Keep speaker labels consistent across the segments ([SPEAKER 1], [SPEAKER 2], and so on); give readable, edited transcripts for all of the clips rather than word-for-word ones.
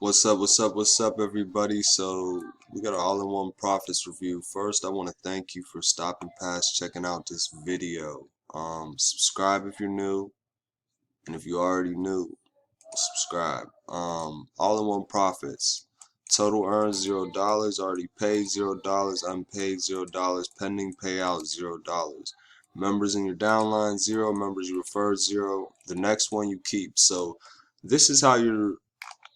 [SPEAKER 1] What's up, everybody? So we got an all-in-one profits review. First, I want to thank you for stopping past, checking out this video. Subscribe if you're new, and if you already new, subscribe. All-in-one profits. Total earned $0, already paid $0, unpaid $0, pending payout $0. Members in your downline 0, members you referred 0. The next one you keep. So this is how your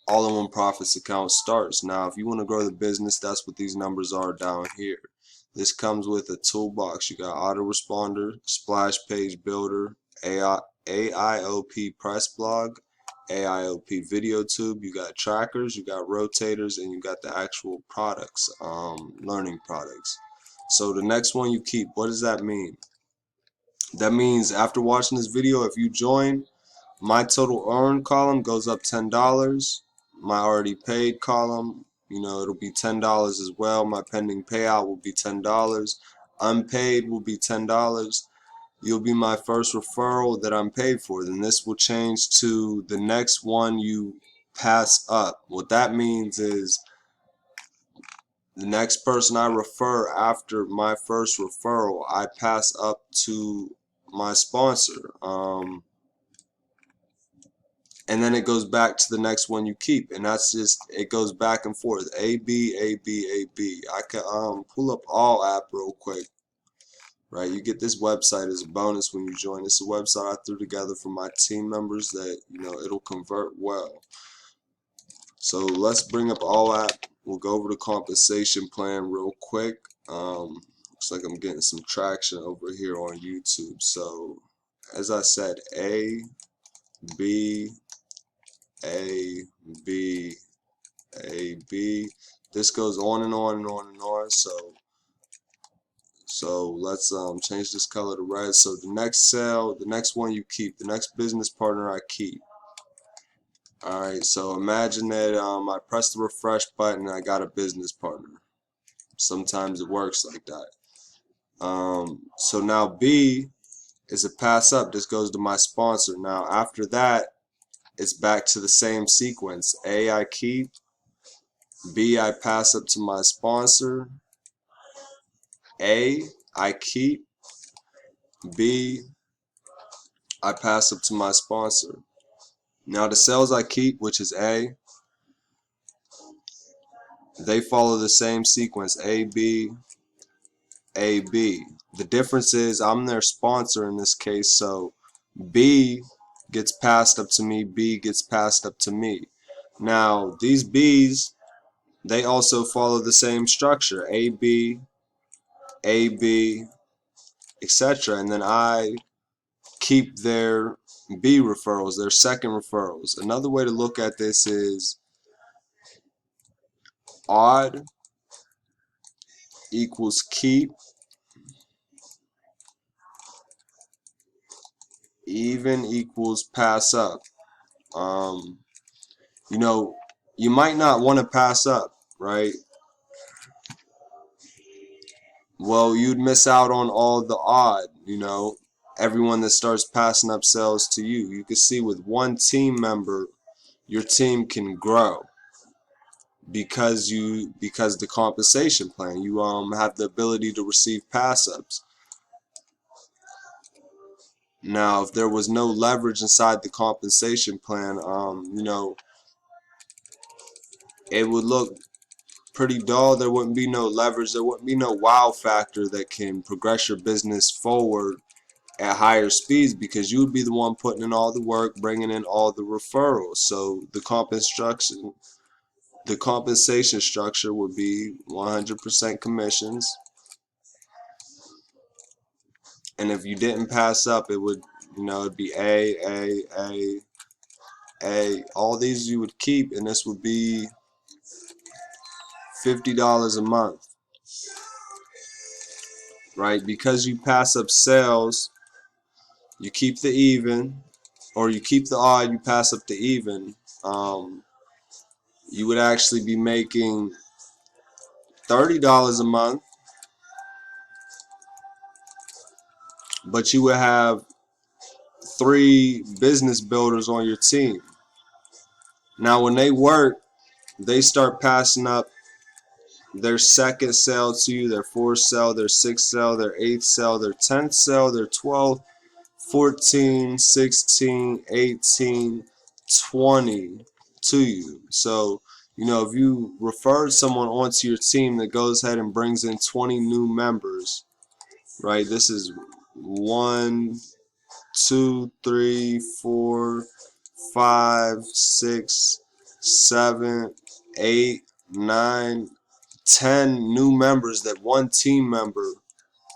[SPEAKER 1] all-in-one profits account starts. Now, if you want to grow the business, that's what these numbers are down here. This comes with a toolbox. You got autoresponder, splash page builder, AIOP press blog, AIOP video tube. You got trackers, you got rotators, and you got the actual products, learning products. So the next one you keep, what does that mean? That means after watching this video, if you join, my total earned column goes up $10. My already paid column, it'll be $10 as well. My pending payout will be $10. Unpaid will be $10. You'll be my first referral that I'm paid for. Then this will change to the next one you pass up. What that means is the next person I refer after my first referral, I pass up to my sponsor. And then it goes back to the next one you keep, and that's just, it goes back and forth. A B A B A B. I can pull up All app real quick. Right, you get this website as a bonus when you join. It's a website I threw together for my team members that it'll convert well. So let's bring up All app. We'll go over the compensation plan real quick. Looks like I'm getting some traction over here on YouTube. So as I said, A B A, B, A, B. This goes on and on and on and on. So let's change this color to red. So the next cell, the next one you keep, the next business partner I keep. Alright, so imagine that I press the refresh button and I got a business partner. Sometimes it works like that. So now B is a pass up. This goes to my sponsor. Now after that, it's back to the same sequence. A, I keep. B, I pass up to my sponsor. A, I keep. B, I pass up to my sponsor. Now the cells I keep, which is A, they follow the same sequence. A, B, A, B. The difference is I'm their sponsor in this case, so B gets passed up to me, B gets passed up to me. Now these B's, they also follow the same structure, A, B, etc. And then I keep their B referrals, their second referrals. Another way to look at this is odd equals keep, even equals pass up. You might not want to pass up, right? Well, you'd miss out on all the odd, everyone that starts passing up cells to you. You can see with one team member, your team can grow because the compensation plan, you have the ability to receive pass ups. Now, if there was no leverage inside the compensation plan, it would look pretty dull. There wouldn't be no leverage. There wouldn't be no wow factor that can progress your business forward at higher speeds, because you would be the one putting in all the work, bringing in all the referrals. So the compensation structure would be 100% commissions. And if you didn't pass up, it would, it'd be A. All these you would keep, and this would be $50 a month, right? Because you pass up sales, you keep the even, or you keep the odd, you pass up the even. You would actually be making $30 a month, but you would have 3 business builders on your team. Now when they work, they start passing up their second sale to you, their fourth sale, their sixth sale, their eighth sale, their 10th sale, their 12th, 14, 16, 18, 20 to you. So, if you referred someone onto your team that goes ahead and brings in 20 new members, right? This is 1, 2, 3, 4, 5, 6, 7, 8, 9, 10 new members that one team member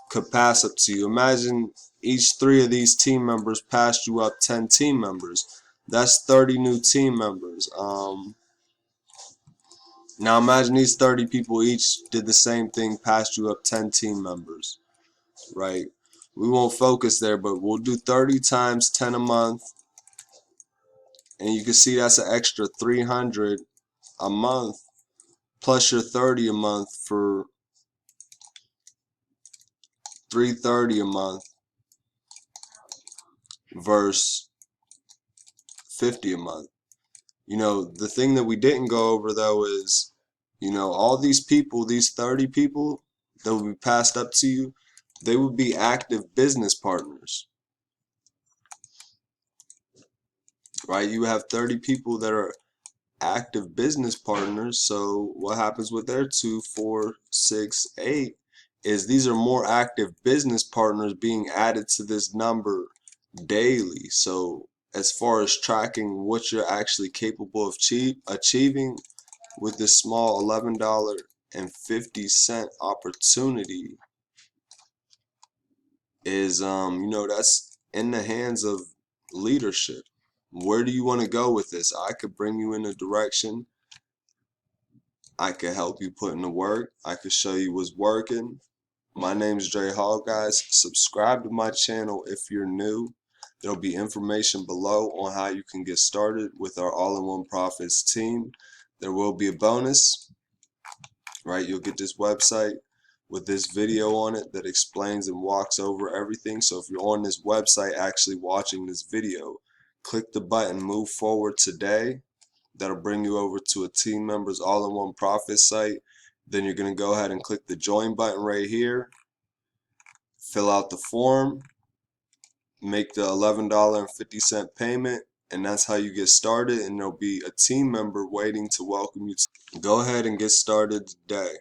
[SPEAKER 1] could pass up to you. Imagine each 3 of these team members passed you up 10 team members. That's 30 new team members. Now imagine these 30 people each did the same thing, passed you up 10 team members, right? We won't focus there, but we'll do 30 times 10 a month, and you can see that's an extra 300 a month plus your 30 a month for 330 a month versus 50 a month. The thing that we didn't go over though is, all these people, these 30 people that will be passed up to you, they would be active business partners, right? You have 30 people that are active business partners. So what happens with their 2, 4, 6, 8 is these are more active business partners being added to this number daily. So as far as tracking what you're actually capable of achieving with this small $11.50 opportunity is that's in the hands of leadership. Where do you want to go with this? I could bring you in a direction. I could help you put in the work. I could show you what's working. My name is Dre Hall, guys. Subscribe to my channel if you're new. There'll be information below on how you can get started with our All-in-One Profits team. There will be a bonus, right? You'll get this website with this video on it that explains and walks over everything. So if you're on this website actually watching this video, click the button Move Forward Today. That'll bring you over to a team member's All-in-One Profits site. Then you're going to go ahead and click the join button right here, fill out the form, make the $11.50 payment, and that's how you get started. And there'll be a team member waiting to welcome you. Go ahead and get started today.